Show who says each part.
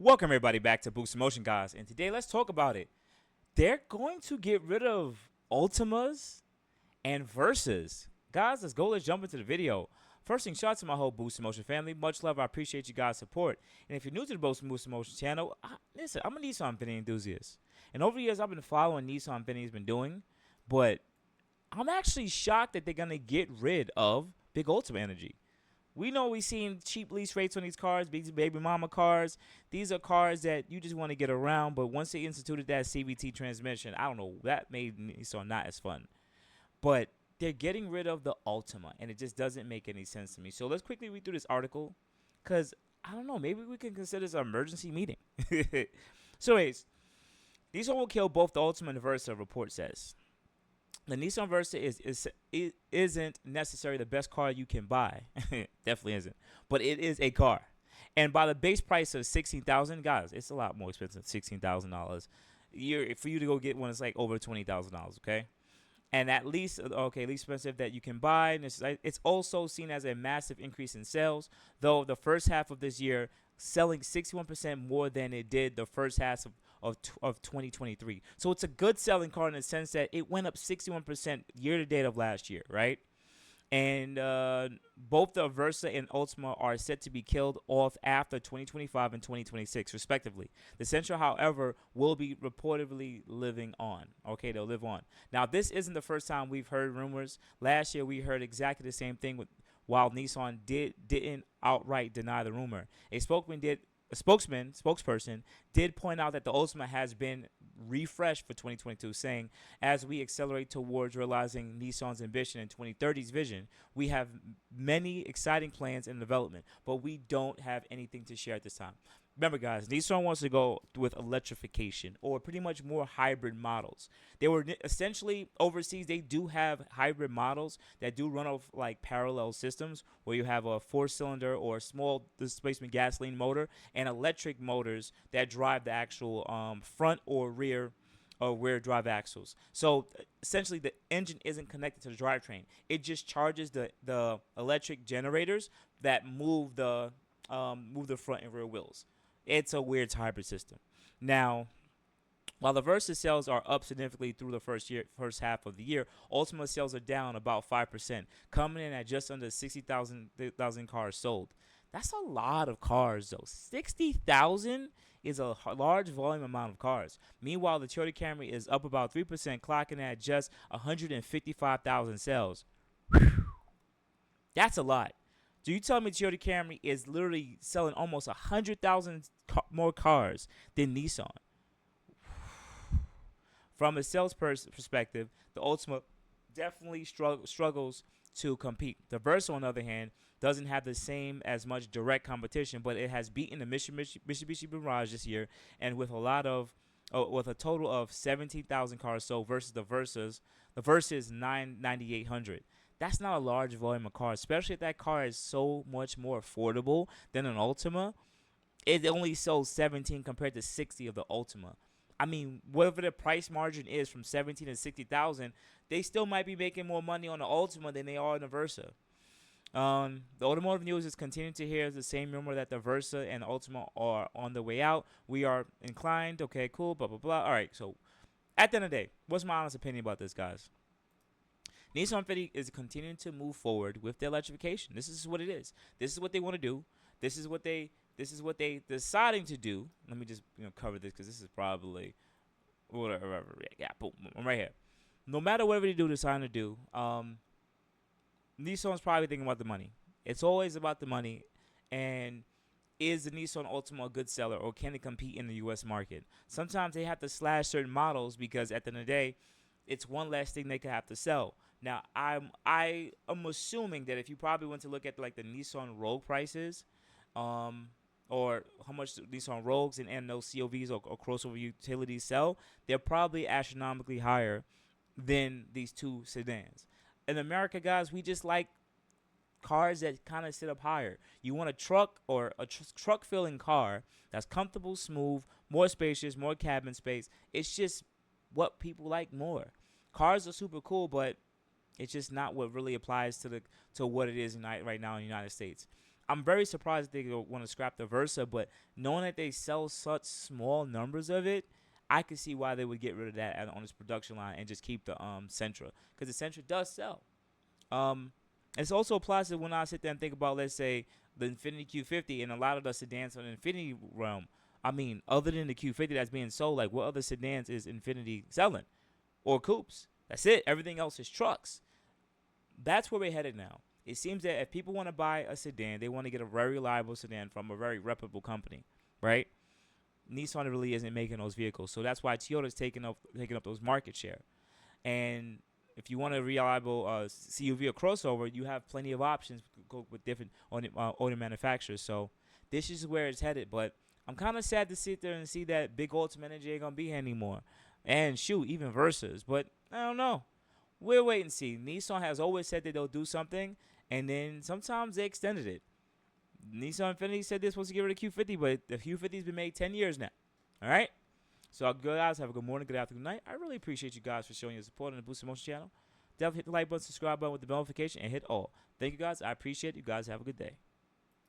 Speaker 1: Welcome everybody back to Boost Motion, guys. And today let's talk about it. They're going to get rid of Ultimas and Versas. Guys, let's go. Let's jump into the video. First thing, shout out to my whole Boost Motion family. Much love. I appreciate you guys' support. And if you're new to the Boost Motion channel, listen, I'm a Nissan Infiniti enthusiast. And over the years, I've been following Nissan Infiniti's been doing. But I'm actually shocked that they're going to get rid of Big Ultima Energy. We know we've seen cheap lease rates on these cars, these baby mama cars. These are cars that you just want to get around, but once they instituted that CVT transmission, I don't know, that made Nissan not as fun. But they're getting rid of the Altima, and it just doesn't make any sense to me. So let's quickly read through this article, because, I don't know, maybe we can consider this an emergency meeting. So anyways, Nissan will kill both the Altima and the Versa, report says. The Nissan Versa isn't necessarily the best car you can buy. Definitely isn't. But it is a car. And by the base price of $16,000, guys, it's a lot more expensive than $16,000. For you to go get one, it's like over $20,000, okay? And at least, least expensive that you can buy. And it's also seen as a massive increase in sales, though the first half of this year selling 61% more than it did the first half of 2023. So it's a good selling car in the sense that it went up 61% year to date of last year, right? And both the Versa and Ultima are set to be killed off after 2025 and 2026, respectively. The Sentra, however, will be reportedly living on. Okay, they'll live on. Now, this isn't the first time we've heard rumors. Last year, we heard exactly the same thing while Nissan didn't outright deny the rumor. A spokesperson did point out that the Ultima has been refreshed for 2022, saying, as we accelerate towards realizing Nissan's ambition in 2030's vision, we have many exciting plans in development, but we don't have anything to share at this time. Remember, guys, Nissan wants to go with electrification or pretty much more hybrid models. They were essentially overseas. They do have hybrid models that do run off like parallel systems where you have a 4-cylinder or small displacement gasoline motor and electric motors that drive the actual front or rear drive axles. So essentially, the engine isn't connected to the drivetrain. It just charges the electric generators that move the front and rear wheels. It's a weird hybrid system. Now, while the Versa sales are up significantly through the first half of the year, Ultima sales are down about 5%, coming in at just under 60,000 cars sold. That's a lot of cars, though. 60,000 is a large volume amount of cars. Meanwhile, the Toyota Camry is up about 3%, clocking at just 155,000 sales. That's a lot. So you tell me Toyota Camry is literally selling almost 100,000 more cars than Nissan. From a sales perspective, the Ultima definitely struggles to compete. The Versa, on the other hand, doesn't have the same as much direct competition, but it has beaten the Mitsubishi Mirage this year, and with a total of 17,000 cars sold versus the Versa's 9,800. That's not a large volume of cars, especially if that car is so much more affordable than an Ultima. It only sold 17 compared to 60 of the Ultima. I mean, whatever the price margin is from 17 to 60,000, they still might be making more money on the Ultima than they are on the Versa. The automotive news is continuing to hear the same rumor that the Versa and the Ultima are on the way out. We are inclined. Okay, cool, blah, blah, blah. All right, so at the end of the day, what's my honest opinion about this, guys? Nissan Infiniti is continuing to move forward with the electrification. This is what it is. This is what they want to do. This is what they deciding to do. Let me just cover this because this is probably whatever. Yeah, boom, I'm right here. No matter whatever they decide to do, Nissan's probably thinking about the money. It's always about the money. And is the Nissan Altima a good seller, or can it compete in the U.S. market? Sometimes they have to slash certain models because at the end of the day, it's one less thing they could have to sell. Now, I am assuming that if you probably went to look at like the Nissan Rogue prices, or how much Nissan Rogues and those COVs or crossover utilities sell, they're probably astronomically higher than these two sedans. In America, guys, we just like cars that kind of sit up higher. You want a truck or a truck-filling car that's comfortable, smooth, more spacious, more cabin space. It's just what people like more. Cars are super cool, but it's just not what really applies to what it is right now in the United States. I'm very surprised they want to scrap the Versa, but knowing that they sell such small numbers of it, I can see why they would get rid of that on this production line and just keep the Sentra, because the Sentra does sell. It's also applies to when I sit there and think about, let's say, the Infiniti Q50 and a lot of the sedans on the Infiniti realm. I mean, other than the Q50 that's being sold, like what other sedans is Infiniti selling? Or coupes? That's it. Everything else is trucks. That's where we're headed now. It seems that if people want to buy a sedan, they want to get a very reliable sedan from a very reputable company, right? Nissan really isn't making those vehicles, so that's why Toyota's taking up those market share. And if you want a reliable CUV or crossover, you have plenty of options with different auto manufacturers. So this is where it's headed. But I'm kind of sad to sit there and see that big Altima Energy ain't gonna be here anymore. And shoot, even Versas. But I don't know. We'll wait and see. Nissan has always said that they'll do something, and then sometimes they extended it. Nissan Infiniti said they're supposed to get rid of Q50, but the Q50's been made 10 years now. All right? So, guys, have a good morning, good afternoon, good night. I really appreciate you guys for showing your support on the Boost Emotion channel. Definitely hit the like button, subscribe button with the notification, and hit all. Thank you, guys. I appreciate it. You guys have a good day.